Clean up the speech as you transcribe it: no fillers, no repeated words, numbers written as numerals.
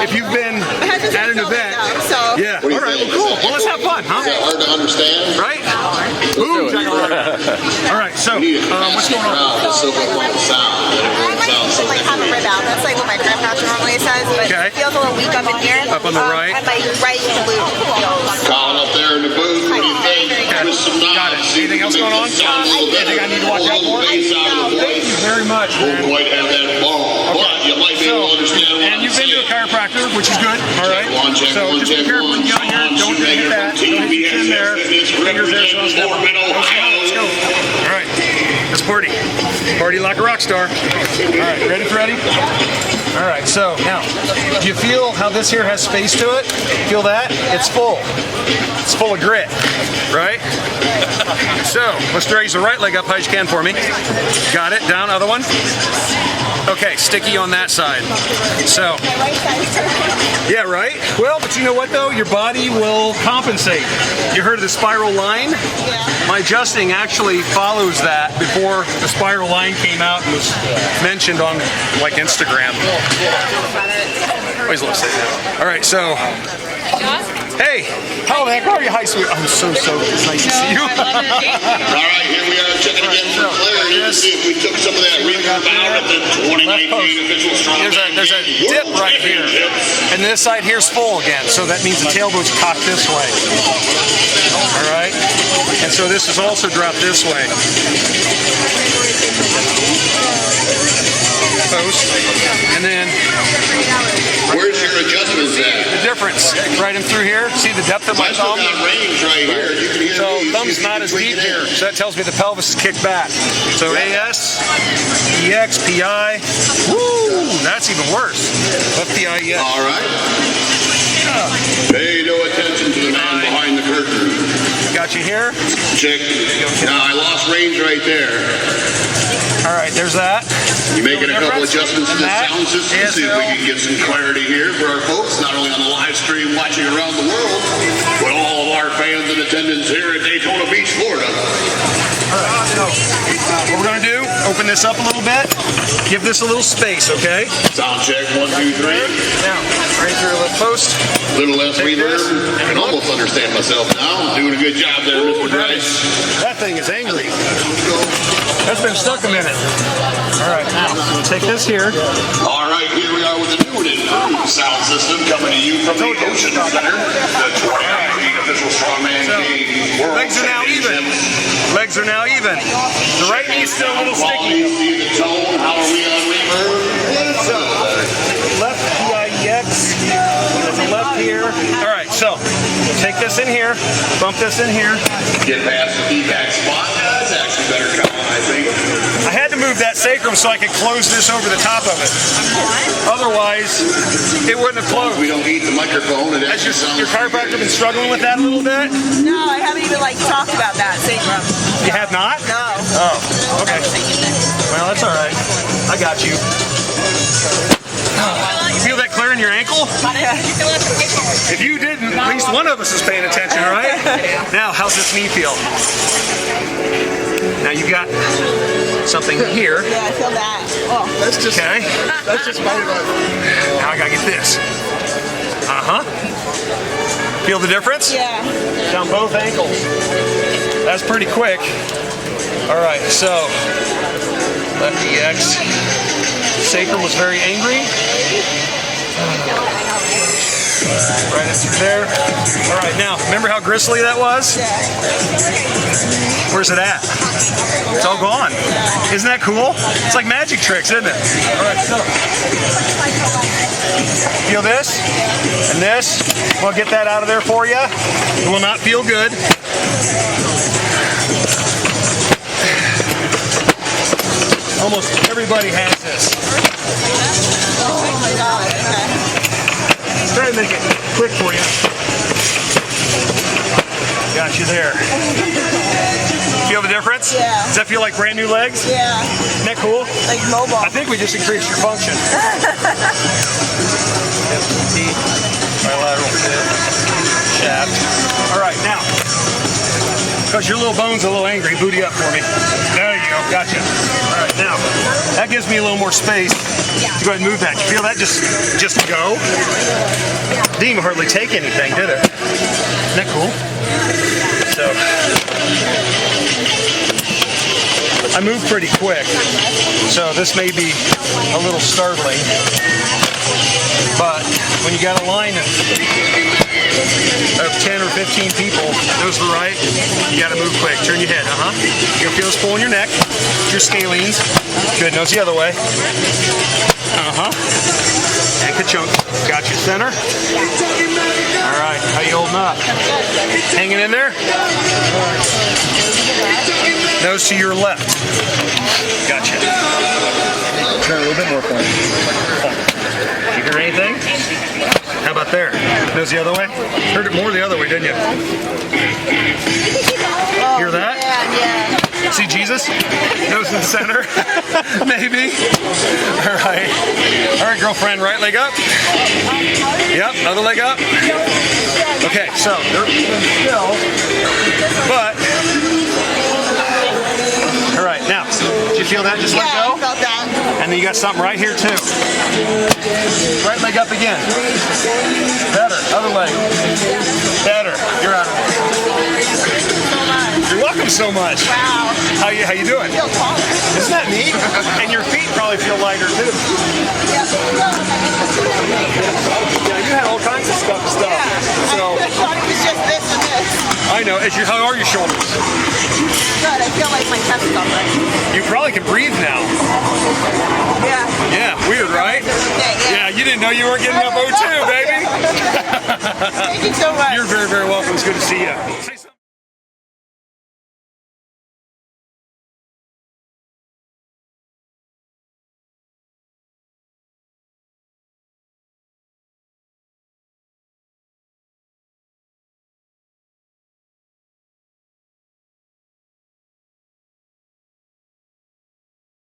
if you've been at an event. So. Yeah. All right. Well, cool. Well, let's have fun, huh? Is that hard to understand? Right? Boom. All right. So, what's going on? To soak up all the sound. I might like have a rib out. That's like what my grandpa normally says, but Okay. it feels a little weak up in here. Up on the right. And my right glute feels. Colin up there in the booth. What do you think? Twist some Got it. knobs. Anything else going on? Anything I need to watch out for? Thank you very much, man. Won't quite have that ball, but you might be able to understand what And you've been to a chiropractor, which is good. All right. So just be careful when you get on here. Don't hit that. Don't hit your chin there. Fingers there, so don't step on it. Let's go. All right. Let's party. Party like a rock star. All right. Ready, Freddie? All right. So now, do you feel how this here has space to it? Feel that? It's full. It's full of grit, right? So let's raise the right leg up high as you can for me. Got it. Down. Other one. Okay, sticky on that side. So, yeah, right? Well, but you know what though? Your body will compensate. You heard of the spiral line? Yeah. My adjusting actually follows that before the spiral line came out and was mentioned on like Instagram. Always love saying that. All right, so. Hey, how the heck are you, high sweet? I'm so it's nice to see you. All right, here we are checking again for clarity to see if we took some of that rebound out of the 2019 official Strongman There's a dip right here, and this side here's full again, so that means the tailbone's cocked this way. All right, and so this is also dropped this way. Post, and then where's your adjustments at? the difference right in through here. See the depth of my I still thumb? got range right here. You can hear So me. thumb's not as deep here, so that tells me the pelvis is kicked back. So AS, EX, PI. Woo, that's even worse. Left PI, EX. All right. Pay no attention to the man behind the curtain. Got you here. Check. Now I lost range right there. All right, there's that. You making a couple adjustments to the That. sound system, see if we can get some clarity here for our folks, not only on the live stream watching around the world, but all of our fans in attendance here at Daytona Beach, Florida. All right, so what we're gonna do, open this up a little bit, give this a little space, okay? Sound check, 1, 2, 3. Now, right through the left post. A little less reverb. I can almost understand myself now. I'm doing a good job there, Mr. Price. That thing is angry. That's been stuck a minute. All right, now we'll take this here. All right, here we are with the new and improved sound system coming to you from the Ocean Center, the 2019 official Strongman Games World Legs are now even. Championships. Legs are now even. The right knee's still a little sticky. See the tone. How are we on reverb? So, left PIEX, there's a left here. All right, so take this in here, bump this in here. Get past the feedback spot. That's actually better coming, I think. I had to move that sacrum so I could close this over the top of it. Otherwise, it wouldn't have closed. We don't eat the microphone. It Has actually sounds your chiropractor been struggling with that a little bit? No, I haven't even like talked about that sacrum. You have not? No. Oh, okay. Well, that's all right. I got you. You feel that clear in your ankle? If you didn't, at least one of us is paying attention, all right? Now, how's this knee feel? Now you got something here. Yeah, I feel that. Oh, That's just okay. that's just my Now I gotta get this. Feel the difference? Yeah. Down both ankles. That's pretty quick. All right, so left EX. Sacrum was very angry. Right up through there. All right, now, remember how gristly that was? Yeah. Where's it at? It's all gone. Isn't that cool? It's like magic tricks, isn't it? All right, so. Feel this and this. We'll get that out of there for you. It will not feel good. Almost everybody has this. Oh my god. Okay. Try to make it quick for you. Got you there. Feel the difference? Yeah. Does that feel like brand new legs? Yeah. Isn't that cool? Like mobile. I think we just increased your function. Bilateral fit, shaft. All right, now, Because your little bone's a little angry. Booty up for me. There you go. Gotcha. All right, now, that gives me a little more space to go ahead and move that. You feel that just go? Didn't even hardly take anything, did it? Isn't that cool? So, I move pretty quick, so this may be a little startling, but when you got a line of 10 or 15 people, those are right, you got to move quick. Turn your head, You'll feel this pull in your neck, your scalenes. Good, nose the other way. And ka-chunk. Got your center. All right, how you holding up? Hanging in there? Nose to your left. Gotcha. Turn a little bit more for me. You hear anything? How about there? Nose the other way? Heard it more the other way, didn't you? Hear that? Yeah. See Jesus? Nose in the center? Maybe. All right. All right, girlfriend, right leg up. Yep, other leg up. Okay, so they're still, but, all right, now, did you feel that? Just let go? I felt that. And then you got something right here, too. Right leg up again. Better. Other leg. Better. You're out. You're welcome so much. Wow. How you doing? I feel taller. Isn't that neat? And your feet probably feel lighter, too. Yeah, You had all kinds of stuff. So, I thought it was just this and this. I know. How are your shoulders? Good. I feel like my chest is right. You probably can breathe now. Yeah. Yeah, weird, right? Yeah, you didn't know you weren't getting enough O2, baby. Thank you so much. You're very, very welcome. It's good to see you.